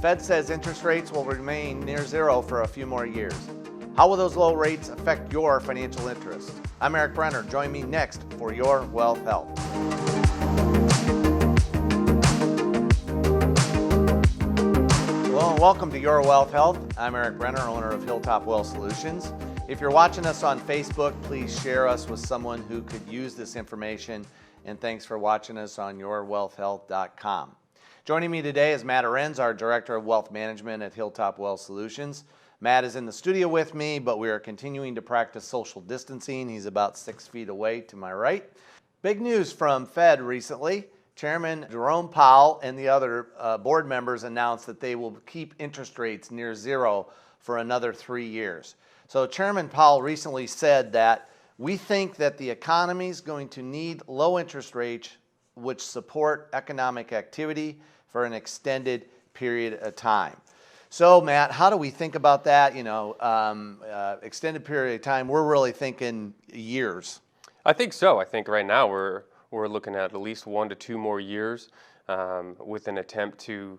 Fed says interest rates will remain near zero for a few more years. How will those low rates affect your financial interests? I'm Erik Brenner. Join me next for Your Wealth Health. Hello and welcome to Your Wealth Health. I'm Erik Brenner, owner of Hilltop Wealth Solutions. If you're watching us on Facebook, please share us with someone who could use this information. And thanks for watching us on yourwealthhealth.com. Joining me today is Matt Aurenz, our Director of Wealth Management at Hilltop Wealth Solutions. Matt is in the studio with me, but we are continuing to practice social distancing. He's about 6 feet away to my right. Big news from Fed recently. Chairman Jerome Powell and the other board members announced that they will keep interest rates near zero for another 3 years. So Chairman Powell recently said that we think that the economy is going to need low interest rates which support economic activity for an extended period of time. So Matt, how do we think about that? Extended period of time, we're really thinking years. I think so. I think right now we're looking at least 1 to 2 more years with an attempt to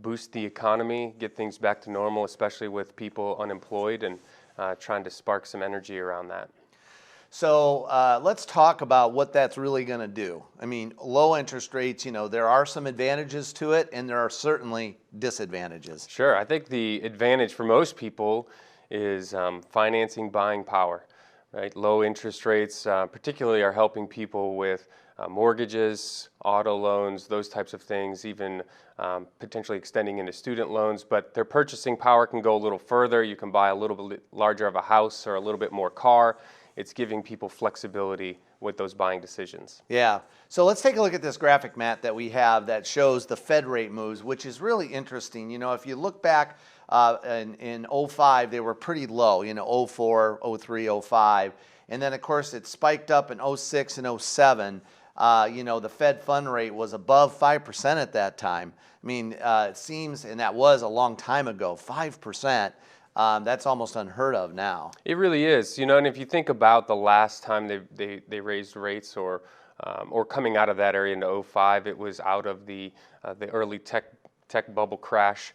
boost the economy, get things back to normal, especially with people unemployed, and trying to spark some energy around that. So let's talk about what that's really going to do. I mean, low interest rates, there are some advantages to it, and there are certainly disadvantages. Sure. I think the advantage for most people is financing buying power, right? Low interest rates particularly are helping people with mortgages, auto loans, those types of things, even potentially extending into student loans. But their purchasing power can go a little further. You can buy a little bit larger of a house or a little bit more car. It's giving people flexibility with those buying decisions. Yeah. So let's take a look at this graphic, Matt, that we have that shows the Fed rate moves, which is really interesting. If you look back in 05, they were pretty low, 04, 03, 05. And then, of course, it spiked up in 06 and 07. The Fed fund rate was above 5% at that time. I mean, it seems, and that was a long time ago, 5%. That's almost unheard of now. It really is, and if you think about the last time they raised rates or coming out of that area into 05, it was out of the early tech bubble crash.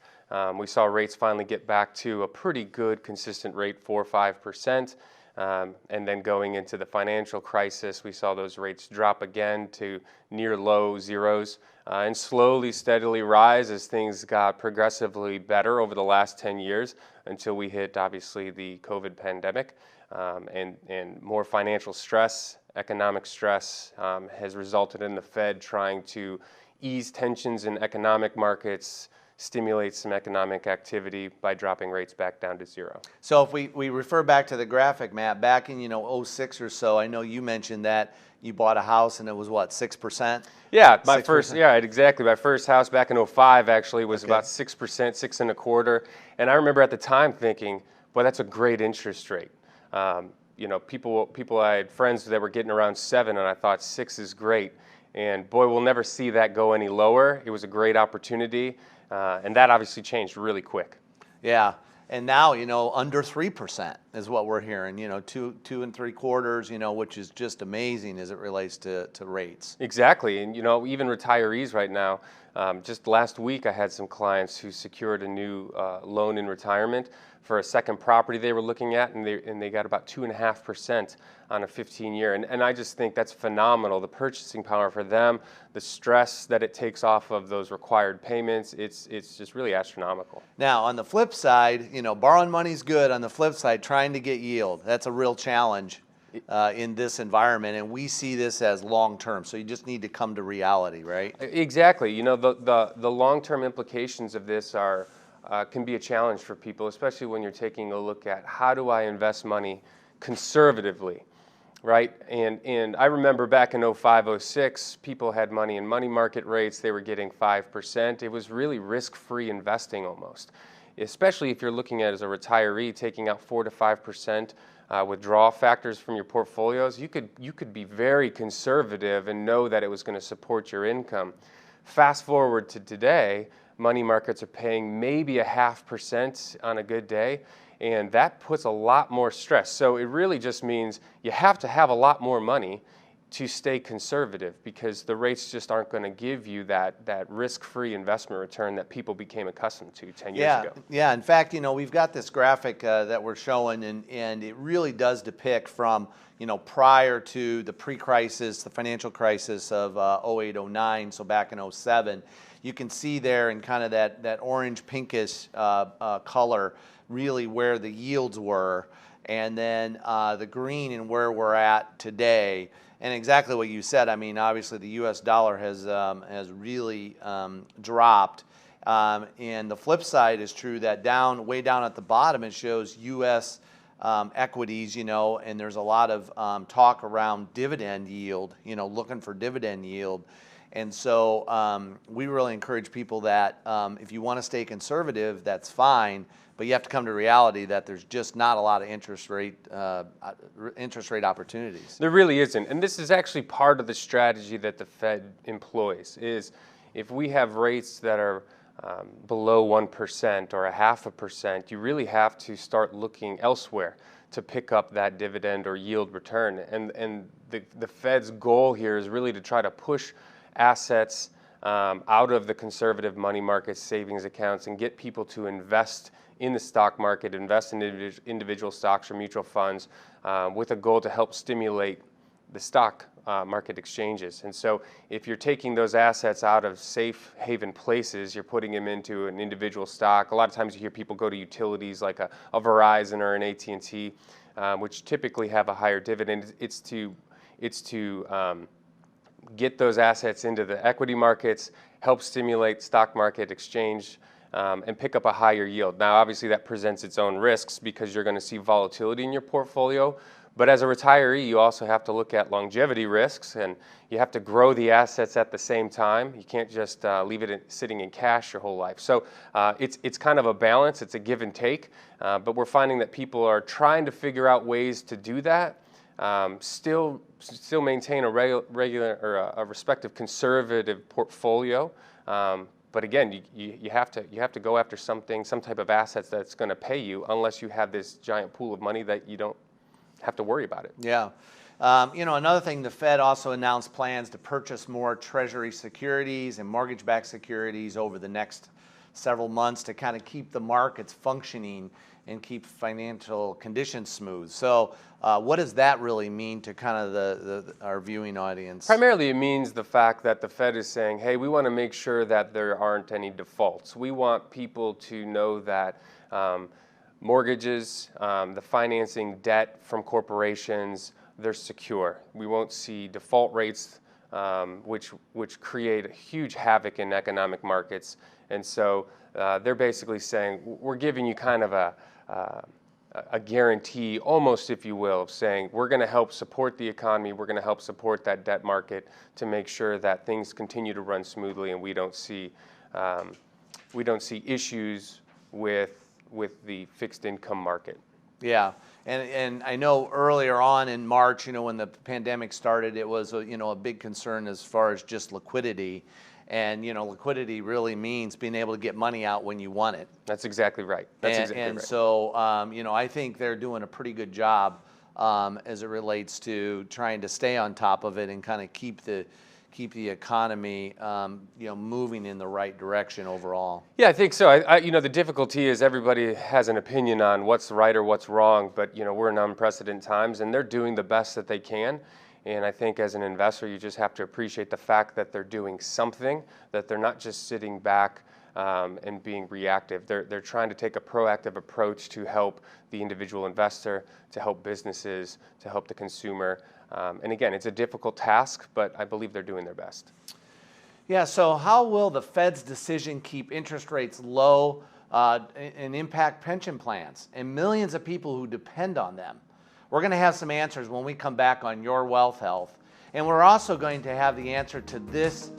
We saw rates finally get back to a pretty good consistent rate, 4 or 5%. And then going into the financial crisis, we saw those rates drop again to near low zeros and slowly, steadily rise as things got progressively better over the last 10 years until we hit, obviously, the COVID pandemic. And more financial stress, economic stress has resulted in the Fed trying to ease tensions in economic markets, stimulate some economic activity by dropping rates back down to zero. So if we refer back to the graphic, Matt, back in 06 or so, I know you mentioned that you bought a house and it was what, 6%? Yeah, 6%? Exactly. My first house back in 05 actually was about 6%, 6.25%. And I remember at the time thinking, well, that's a great interest rate. People I had friends that were getting around 7, and I thought 6 is great. And boy, we'll never see that go any lower. It was a great opportunity. And that obviously changed really quick. Yeah, and now, under 3% is what we're hearing, 2 3/4, which is just amazing as it relates to rates. Exactly, and even retirees right now, just last week I had some clients who secured a new loan in retirement for a second property they were looking at, and they got about 2.5% on a 15-year. And I just think that's phenomenal. The purchasing power for them, the stress that it takes off of those required payments, it's just really astronomical. Now, on the flip side, borrowing money's good. On the flip side, trying to get yield, that's a real challenge in this environment, and we see this as long-term. So you just need to come to reality, right? Exactly. The long-term implications of this can be a challenge for people, especially when you're taking a look at how do I invest money conservatively, right? And I remember back in 05, 06, people had money in money market rates. They were getting 5%. It was really risk-free investing almost, especially if you're looking at as a retiree taking out 4 to 5% withdrawal factors from your portfolios. You could be very conservative and know that it was going to support your income. Fast forward to today, money markets are paying maybe 0.5% on a good day, and that puts a lot more stress. So it really just means you have to have a lot more money to stay conservative, because the rates just aren't going to give you that risk-free investment return that people became accustomed to 10 years ago. Yeah. In fact, we've got this graphic that we're showing, and it really does depict from, prior to the pre-crisis, the financial crisis of 08, 09, so back in 07, you can see there in kind of that orange pinkish color really where the yields were, and then the green and where we're at today. And exactly what you said. I mean, obviously the U.S. dollar has really dropped. And the flip side is true, that way down at the bottom, it shows U.S. Equities, and there's a lot of talk around dividend yield, looking for dividend yield. And so we really encourage people that if you want to stay conservative, that's fine, but you have to come to reality that there's just not a lot of interest rate opportunities. There really isn't, and this is actually part of the strategy that the Fed employs. Is if we have rates that are below 1% or 0.5%, you really have to start looking elsewhere to pick up that dividend or yield return. And the Fed's goal here is really to try to push assets out of the conservative money market savings accounts and get people to invest in the stock market, invest in individual stocks or mutual funds, with a goal to help stimulate the stock market exchanges. And so if you're taking those assets out of safe haven places, you're putting them into an individual stock. A lot of times you hear people go to utilities like a Verizon or an AT&T, which typically have a higher dividend. It's to get those assets into the equity markets, help stimulate stock market exchange, and pick up a higher yield. Now, obviously, that presents its own risks because you're going to see volatility in your portfolio. But as a retiree, you also have to look at longevity risks, and you have to grow the assets at the same time. You can't just leave it sitting in cash your whole life. So it's kind of a balance. It's a give and take. But we're finding that people are trying to figure out ways to do that. Still maintain a regular or a respective conservative portfolio. But again, you have to go after some type of assets that's going to pay you, unless you have this giant pool of money that you don't have to worry about it. Yeah. Another thing, the Fed also announced plans to purchase more Treasury securities and mortgage-backed securities over the next several months to kind of keep the markets functioning and keep financial conditions smooth. So what does that really mean to kind of our viewing audience? Primarily, it means the fact that the Fed is saying, hey, we want to make sure that there aren't any defaults. We want people to know that mortgages, the financing debt from corporations, they're secure. We won't see default rates, which create a huge havoc in economic markets. And so they're basically saying, we're giving you kind of a guarantee, almost, if you will, of saying we're going to help support the economy, we're going to help support that debt market to make sure that things continue to run smoothly, and we don't see issues with the fixed income market. Yeah, and I know earlier on in March, when the pandemic started, it was a big concern as far as just liquidity. And liquidity really means being able to get money out when you want it. That's exactly right. So I think they're doing a pretty good job as it relates to trying to stay on top of it and kind of keep the economy moving in the right direction overall. Yeah, I think so. The difficulty is everybody has an opinion on what's right or what's wrong, but we're in unprecedented times, and they're doing the best that they can. And I think as an investor, you just have to appreciate the fact that they're doing something, that they're not just sitting back and being reactive. They're trying to take a proactive approach to help the individual investor, to help businesses, to help the consumer. And again, it's a difficult task, but I believe they're doing their best. Yeah, so how will the Fed's decision keep interest rates low and impact pension plans and millions of people who depend on them? We're going to have some answers when we come back on Your Wealth Health. And we're also going to have the answer to this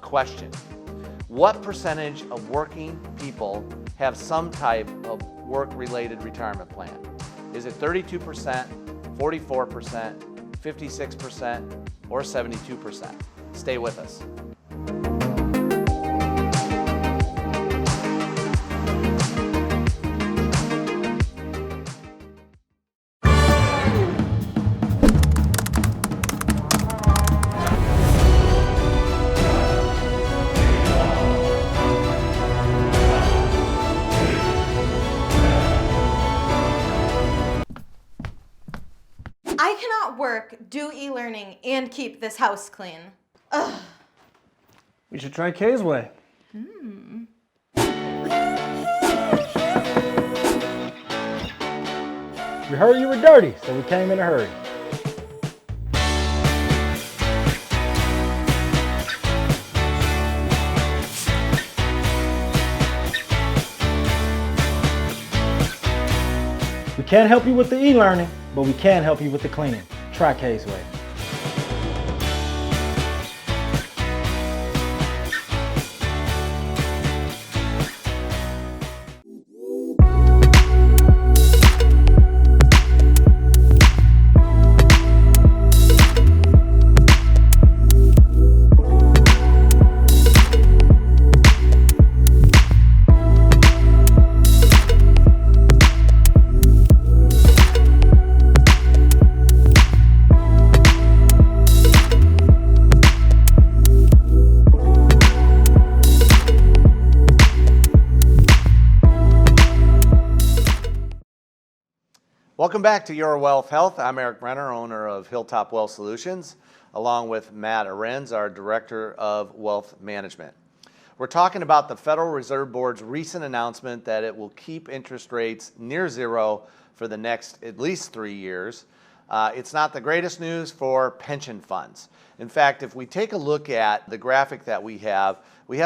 question. What percentage of working people have some type of work-related retirement plan? Is it 32%, 44%, 56%, or 72%? Stay with us. work, do e-learning, and keep this house clean. Ugh. We should try Kay's way. We heard you were dirty, so we came in a hurry. We can't help you with the e-learning, but we can help you with the cleaning. Try Kay's way. Welcome back to Your Wealth Health. I'm Erik Brenner, owner of Hilltop Wealth Solutions, along with Matt Aurenz, our Director of Wealth Management. We're talking about the Federal Reserve Board's recent announcement that it will keep interest rates near zero for the next at least 3 years. It's not the greatest news for pension funds. In fact, if we take a look at the graphic that we have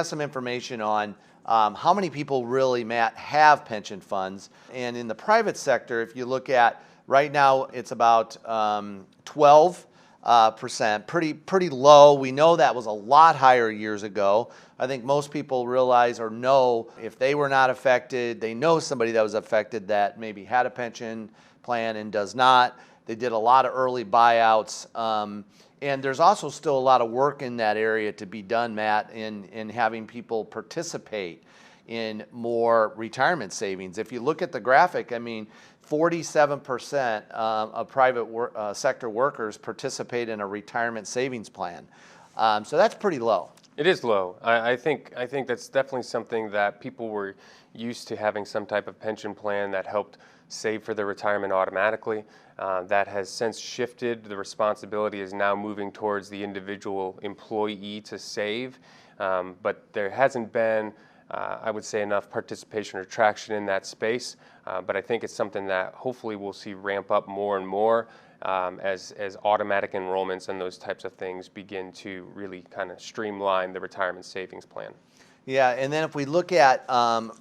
some information on how many people really, Matt, have pension funds. And in the private sector, if you look at right now, it's about 12%, pretty low. We know that was a lot higher years ago. I think most people realize or know if they were not affected, they know somebody that was affected that maybe had a pension plan and does not. They did a lot of early buyouts. And there's also still a lot of work in that area to be done, Matt, in having people participate in more retirement savings. If you look at the graphic, I mean, 47% of private sector workers participate in a retirement savings plan. So that's pretty low. It is low. I think that's definitely something that people were used to, having some type of pension plan that helped save for their retirement automatically. That has since shifted. The responsibility is now moving towards the individual employee to save, but there hasn't been, I would say, enough participation or traction in that space. But I think it's something that hopefully we'll see ramp up more and more as automatic enrollments and those types of things begin to really kind of streamline the retirement savings plan. Yeah, and then if we look at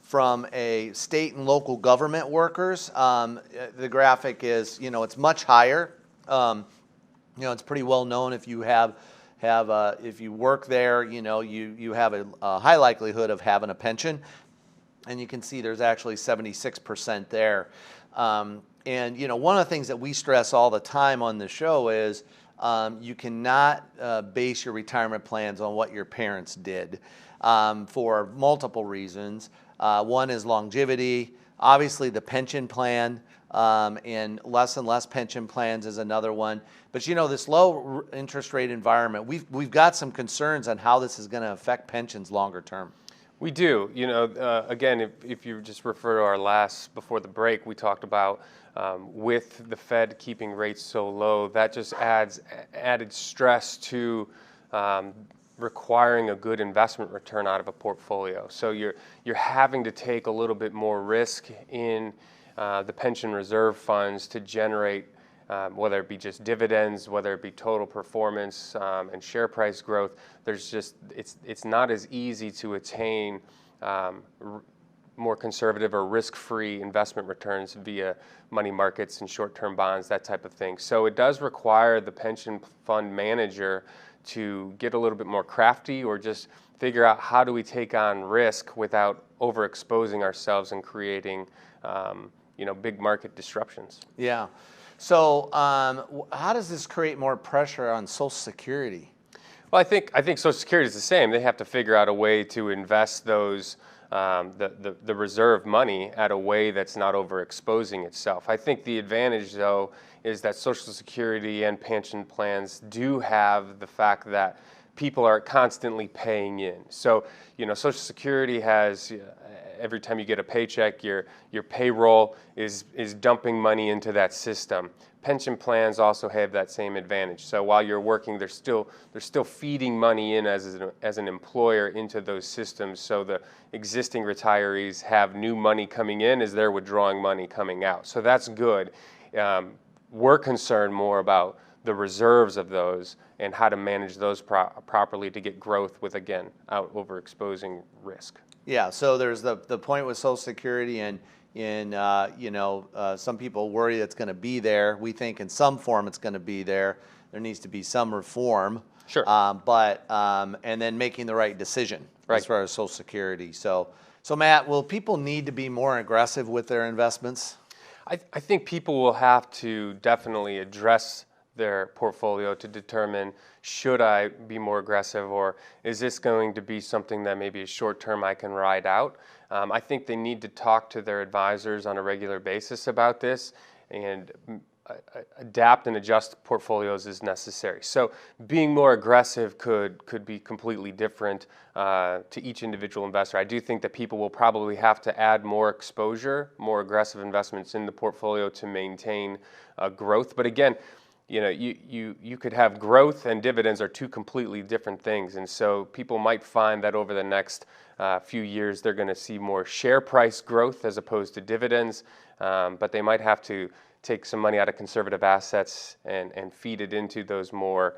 from a state and local government workers, the graphic is, it's much higher. It's pretty well known if you if you work there, you have a high likelihood of having a pension, and you can see there's actually 76% there. And one of the things that we stress all the time on the show is you cannot base your retirement plans on what your parents did. For multiple reasons. One is longevity, obviously the pension plan, and less pension plans is another one. But this low interest rate environment, we've got some concerns on how this is going to affect pensions longer term. We do. Again, if you just refer to our last, before the break, we talked about with the Fed keeping rates so low, that just adds added stress to requiring a good investment return out of a portfolio. So you're having to take a little bit more risk in the pension reserve funds to generate, whether it be just dividends, whether it be total performance and share price growth. It's not as easy to attain more conservative or risk-free investment returns via money markets and short-term bonds, that type of thing. So it does require the pension fund manager to get a little bit more crafty, or just figure out how do we take on risk without overexposing ourselves and creating big market disruptions. Yeah. So how does this create more pressure on Social Security? Well, I think Social Security is the same. They have to figure out a way to invest those the reserve money at a way that's not overexposing itself. I think the advantage, though, is that Social Security and pension plans do have the fact that people are constantly paying in. So, Social Security has every time you get a paycheck, your payroll is dumping money into that system. Pension plans also have that same advantage. So while you're working, they're still feeding money in as an employer into those systems. So the existing retirees have new money coming in as they're withdrawing money coming out. So that's good. We're concerned more about the reserves of those and how to manage those properly to get growth with, again, out overexposing risk. Yeah, so there's the point with Social Security, and some people worry it's going to be there. We think in some form it's going to be there. There needs to be some reform. Sure. And then making the right decision as far as Social Security. So Matt, will people need to be more aggressive with their investments? I think people will have to definitely address their portfolio to determine, should I be more aggressive, or is this going to be something that maybe is short term I can ride out? I think they need to talk to their advisors on a regular basis about this, and adapt and adjust portfolios as necessary. So being more aggressive could be completely different to each individual investor. I do think that people will probably have to add more exposure, more aggressive investments in the portfolio to maintain growth. But again, you could have growth, and dividends are two completely different things. And so people might find that over the next few years they're going to see more share price growth as opposed to dividends, but they might have to take some money out of conservative assets and feed it into those more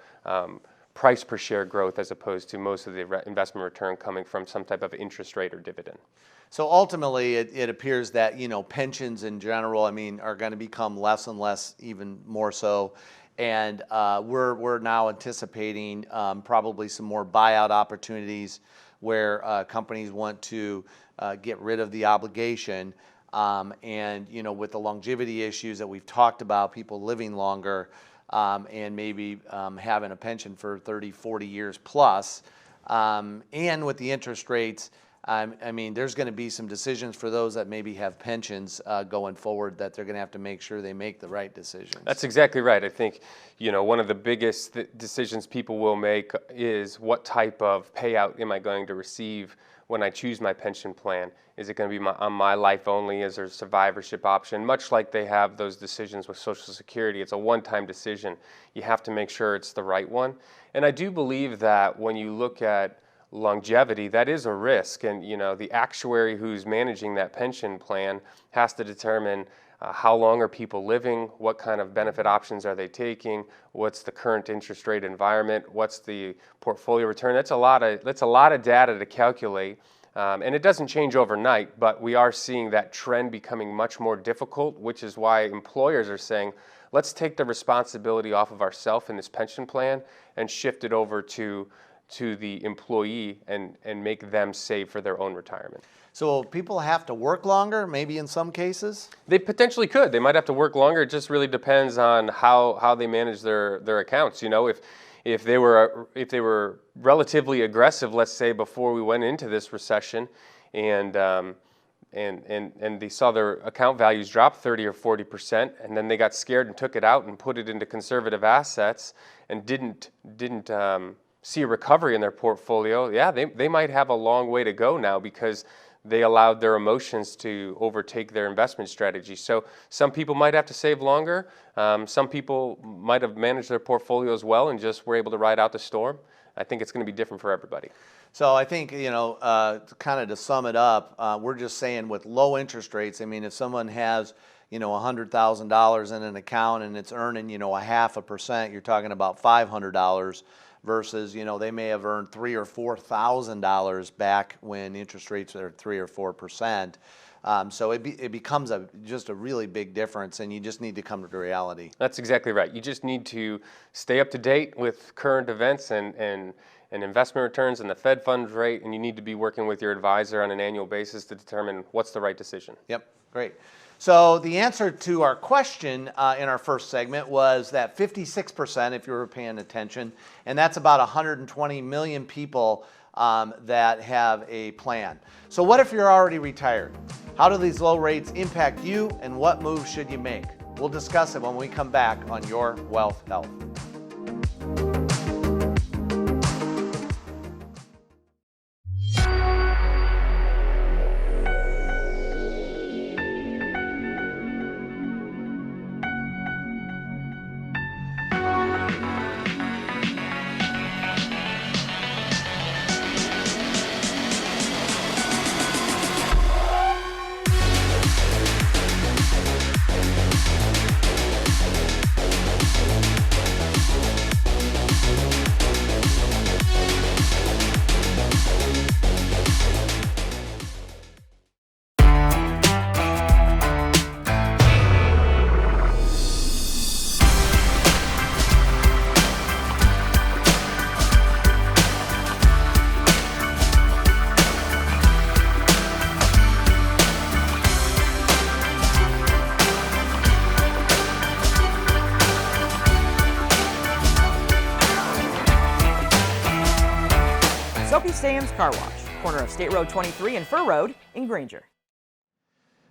price per share growth, as opposed to most of the investment return coming from some type of interest rate or dividend. So ultimately, it appears that pensions in general, are going to become less and less, even more so, and we're now anticipating probably some more buyout opportunities where companies want to get rid of the obligation, and with the longevity issues that we've talked about, people living longer and maybe having a pension for 30, 40 years plus, and with the interest rates. There's going to be some decisions for those that maybe have pensions going forward, that they're going to have to make sure they make the right decisions. That's exactly right. I think, one of the biggest decisions people will make is, what type of payout am I going to receive when I choose my pension plan? Is it going to be on my life only? Is there a survivorship option? Much like they have those decisions with Social Security, it's a one-time decision. You have to make sure it's the right one. And I do believe that when you look at longevity, that is a risk, and the actuary who's managing that pension plan has to determine how long are people living, what kind of benefit options are they taking, what's the current interest rate environment, what's the portfolio return. That's a lot of data to calculate, and it doesn't change overnight, but we are seeing that trend becoming much more difficult, which is why employers are saying, let's take the responsibility off of ourselves in this pension plan and shift it over to the employee and make them save for their own retirement. So people have to work longer, maybe in some cases? They potentially could. They might have to work longer. It just really depends on how they manage their accounts. If they were relatively aggressive, let's say before we went into this recession, and they saw their account values drop 30 or 40%, and then they got scared and took it out and put it into conservative assets and didn't see a recovery in their portfolio, they might have a long way to go now, because they allowed their emotions to overtake their investment strategy. So some people might have to save longer. Some people might have managed their portfolios well and just were able to ride out the storm. I think it's going to be different for everybody. So I think, kind of to sum it up, we're just saying with low interest rates, if someone has, $100,000 in an account and it's earning, 0.5%, you're talking about $500 versus, they may have earned $3,000 or $4,000 back when interest rates are 3 or 4%. So it becomes just a really big difference, and you just need to come to reality. That's exactly right. You just need to stay up to date with current events and investment returns and the Fed funds rate, and you need to be working with your advisor on an annual basis to determine what's the right decision. Yep, great. So the answer to our question in our first segment was that 56%, if you were paying attention, and that's about 120 million people that have a plan. So what if you're already retired? How do these low rates impact you, and what moves should you make? We'll discuss it when we come back on Your Wealth Health. Sam's Car Wash, corner of State Road 23 and Fur Road in Granger.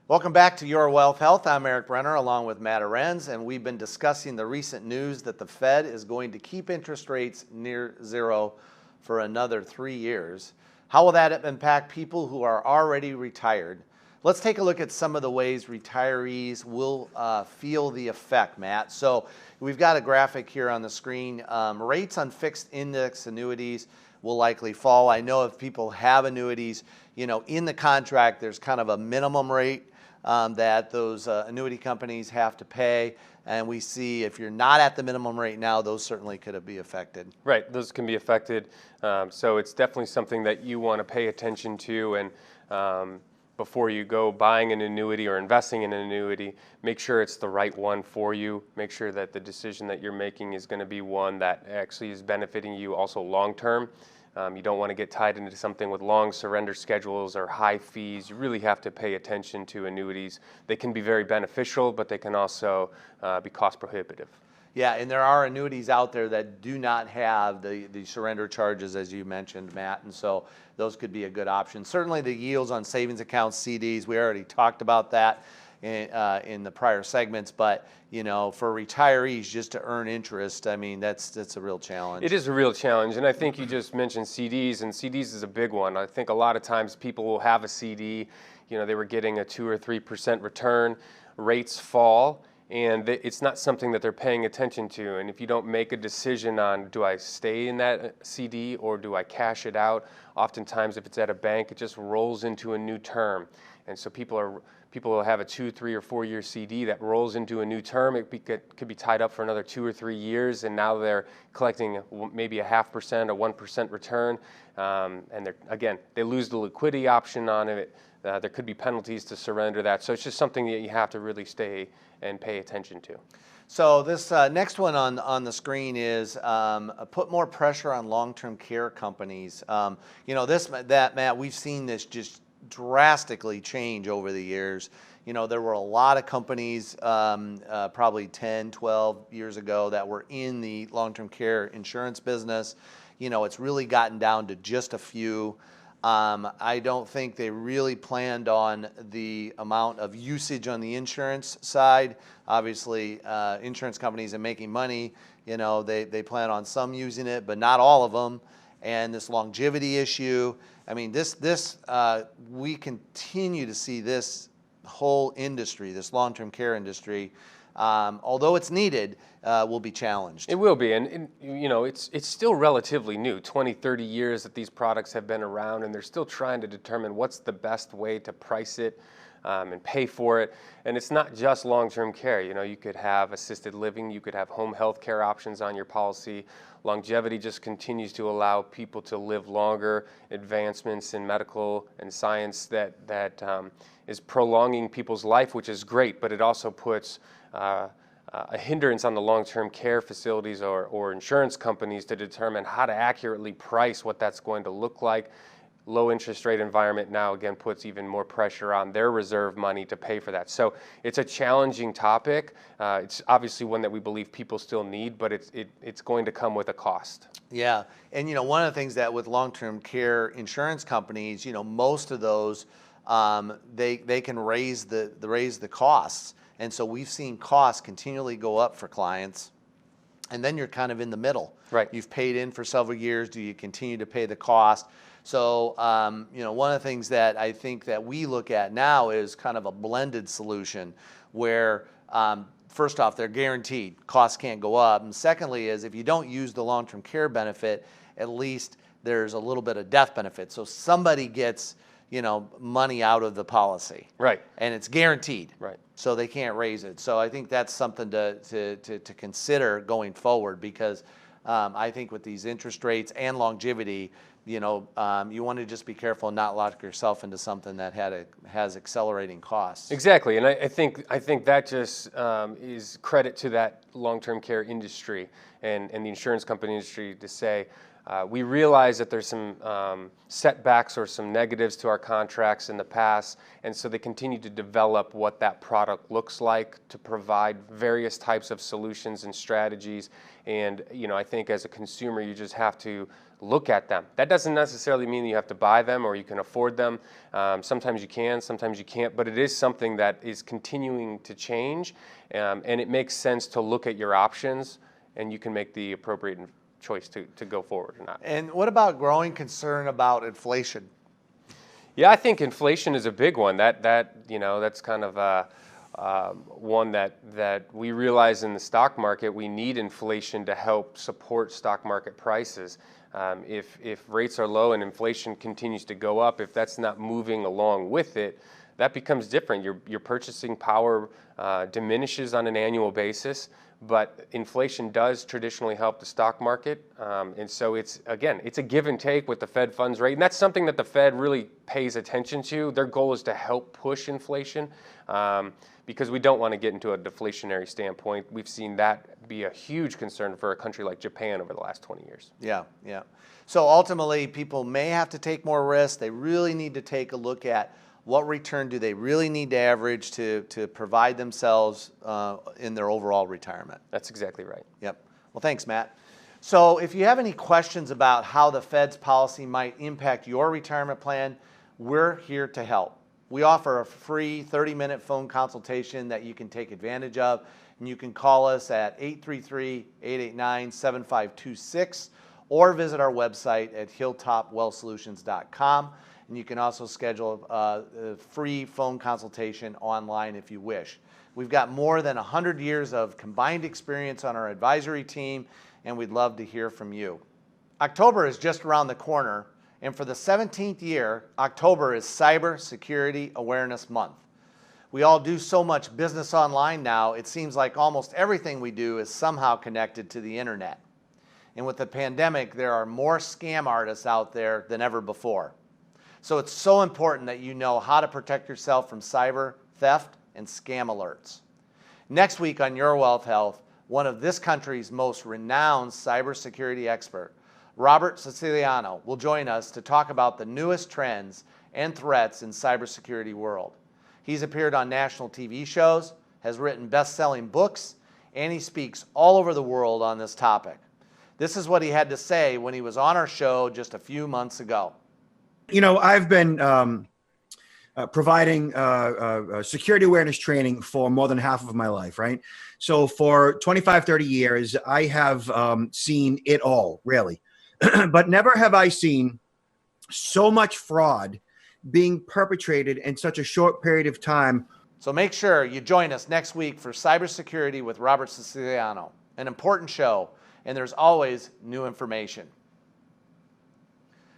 Welcome back to Your Wealth Health. I'm Erik Brenner along with Matt Aurenz, and we've been discussing the recent news that the Fed is going to keep interest rates near zero for another 3 years. How will that impact people who are already retired? Let's take a look at some of the ways retirees will feel the effect, Matt. So we've got a graphic here on the screen. Rates on fixed index annuities will likely fall. I know if people have annuities, in the contract, there's kind of a minimum rate that those annuity companies have to pay. And we see if you're not at the minimum rate now, those certainly could be affected. Right, those can be affected. So it's definitely something that you want to pay attention to. And before you go buying an annuity or investing in an annuity, make sure it's the right one for you. Make sure that the decision that you're making is going to be one that actually is benefiting you also long term. You don't want to get tied into something with long surrender schedules or high fees. You really have to pay attention to annuities. They can be very beneficial, but they can also be cost prohibitive. Yeah, and there are annuities out there that do not have the surrender charges, as you mentioned, Matt, and so those could be a good option. Certainly the yields on savings accounts, CDs, we already talked about that in the prior segments, but for retirees just to earn interest, I mean, that's a real challenge. It is a real challenge, and I think you just mentioned CDs, and CDs is a big one. I think a lot of times people will have a CD, they were getting a 2 or 3% return, rates fall, and it's not something that they're paying attention to. And if you don't make a decision on, do I stay in that CD or do I cash it out, oftentimes if it's at a bank, it just rolls into a new term. And so people will have a 2, 3, or 4 year CD that rolls into a new term. It could be tied up for another 2 or 3 years, and now they're collecting maybe a 0.5%, a 1% return. And they lose the liquidity option on it. There could be penalties to surrender that. So it's just something that you have to really stay and pay attention to. So this next one on the screen is put more pressure on long-term care companies. Matt, we've seen this just drastically change over the years. There were a lot of companies probably 10, 12 years ago that were in the long-term care insurance business. It's really gotten down to just a few. I don't think they really planned on the amount of usage on the insurance side. Obviously, insurance companies are making money. They plan on some using it, but not all of them. And this longevity issue, I mean, we continue to see this whole industry, this long-term care industry, although it's needed, will be challenged. It will be, and it's still relatively new, 20, 30 years that these products have been around, and they're still trying to determine what's the best way to price it and pay for it. And it's not just long-term care. You could have assisted living, you could have home health care options on your policy. Longevity just continues to allow people to live longer, advancements in medical and science that is prolonging people's life, which is great, but it also puts a hindrance on the long-term care facilities or insurance companies to determine how to accurately price what that's going to look like. Low interest rate environment now again puts even more pressure on their reserve money to pay for that. So it's a challenging topic. It's obviously one that we believe people still need, but it's going to come with a cost. Yeah, and one of the things that with long-term care insurance companies, most of those they can raise the costs. And so we've seen costs continually go up for clients, and then you're kind of in the middle. Right. You've paid in for several years. Do you continue to pay the cost? So, one of the things that I think that we look at now is kind of a blended solution where, first off, they're guaranteed. Costs can't go up. And secondly is if you don't use the long-term care benefit, at least there's a little bit of death benefit. So somebody gets money out of the policy. Right. And it's guaranteed. Right. So they can't raise it. So I think that's something to consider going forward because I think with these interest rates and longevity, you want to just be careful and not lock yourself into something that has accelerating costs. Exactly, and I think that just is credit to that long-term care industry and the insurance company industry to say, We realize that there's some setbacks or some negatives to our contracts in the past, and so they continue to develop what that product looks like to provide various types of solutions and strategies. And I think as a consumer, you just have to look at them. That doesn't necessarily mean you have to buy them or you can afford them. Sometimes you can, sometimes you can't, but it is something that is continuing to change, and it makes sense to look at your options, and you can make the appropriate choice to go forward or not. And what about growing concern about inflation? Yeah, I think inflation is a big one. That's kind of one that we realize in the stock market. We need inflation to help support stock market prices. If rates are low and inflation continues to go up, if that's not moving along with it, that becomes different. Your purchasing power diminishes on an annual basis, but inflation does traditionally help the stock market. And so it's a give and take with the Fed funds rate. And that's something that the Fed really pays attention to. Their goal is to help push inflation because we don't want to get into a deflationary standpoint. We've seen that be a huge concern for a country like Japan over the last 20 years. Yeah. So ultimately, people may have to take more risks. They really need to take a look at what return do they really need to average to provide themselves in their overall retirement. That's exactly right. Yep. Well, thanks, Matt. So if you have any questions about how the Fed's policy might impact your retirement plan, we're here to help. We offer a free 30-minute phone consultation that you can take advantage of, and you can call us at 833-889-7526 or visit our website at hilltopwealthsolutions.com. And you can also schedule a free phone consultation online if you wish. We've got more than 100 years of combined experience on our advisory team, and we'd love to hear from you. October is just around the corner, and for the 17th year, October is Cyber Security Awareness Month. We all do so much business online now, it seems like almost everything we do is somehow connected to the internet. And with the pandemic, there are more scam artists out there than ever before. So it's so important that you know how to protect yourself from cyber theft and scam alerts. Next week on Your Wealth Health, one of this country's most renowned cybersecurity expert, Robert Siciliano, will join us to talk about the newest trends and threats in cybersecurity world. He's appeared on national TV shows, has written best-selling books, and he speaks all over the world on this topic. This is what he had to say when he was on our show just a few months ago. I've been providing security awareness training for more than half of my life, right? So for 25, 30 years, I have seen it all, really. But never have I seen so much fraud being perpetrated in such a short period of time. So make sure you join us next week for Cybersecurity with Robert Siciliano, an important show, and there's always new information.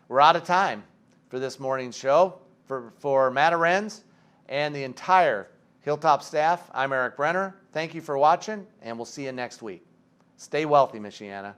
We're out of time for this morning's show. For Matt Aurenz and the entire Hilltop staff, I'm Erik Brenner. Thank you for watching, and we'll see you next week. Stay wealthy, Michiana.